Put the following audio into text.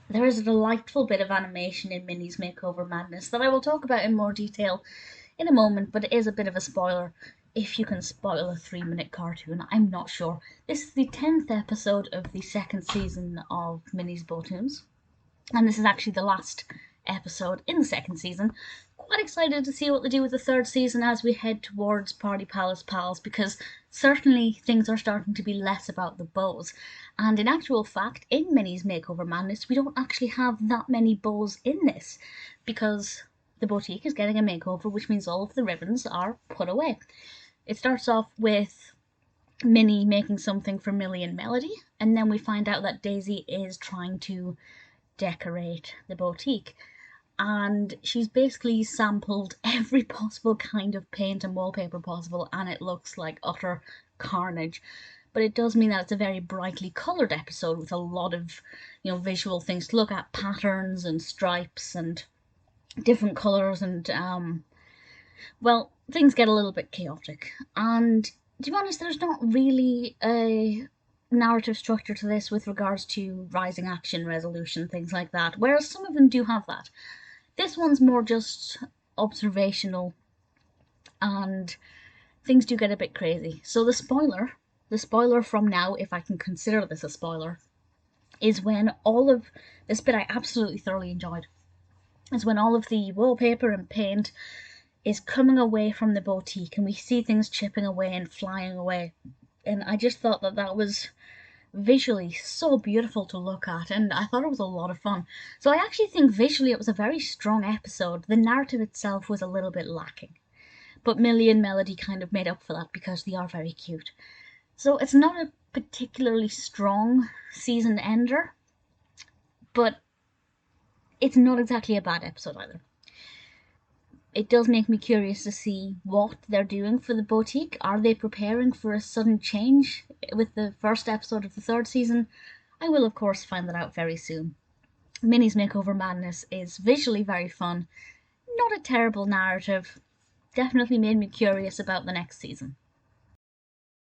There is a delightful bit of animation in Minnie's Makeover Madness that I will talk about in more detail in a moment, but it is a bit of a spoiler. If you can spoil a 3 minute cartoon, I'm not sure. This is the 10th episode of the second season of Minnie's Bow-Toons, and this is actually the last episode in the second season. Quite excited to see what they do with the third season as we head towards Party Palace Pals, because certainly things are starting to be less about the bows. And in actual fact, in Minnie's Makeover Madness, we don't actually have that many bows in this, because the boutique is getting a makeover, which means all of the ribbons are put away. It starts off with Minnie making something for Millie and Melody, and then we find out that Daisy is trying to decorate the boutique. And she's basically sampled every possible kind of paint and wallpaper possible, and it looks like utter carnage. But it does mean that it's a very brightly coloured episode with a lot of, visual things to look at, patterns and stripes and different colours, and well, things get a little bit chaotic. And to be honest, there's not really a narrative structure to this with regards to rising action, resolution, things like that, whereas some of them do have that. This one's more just observational, and things do get a bit crazy. So the spoiler from now, if I can consider this a spoiler, is when all of this bit I absolutely thoroughly enjoyed, is when all of the wallpaper and paint is coming away from the boutique and we see things chipping away and flying away. And I just thought that that was visually so beautiful to look at, and I thought it was a lot of fun. So I actually think visually it was a very strong episode. The narrative itself was a little bit lacking, but Millie and Melody kind of made up for that because they are very cute. So it's not a particularly strong season ender, but it's not exactly a bad episode either. It does make me curious to see what they're doing for the boutique. Are they preparing for a sudden change with the first episode of the third season? I will, of course, find that out very soon. Minnie's Makeover Madness is visually very fun, not a terrible narrative, definitely made me curious about the next season.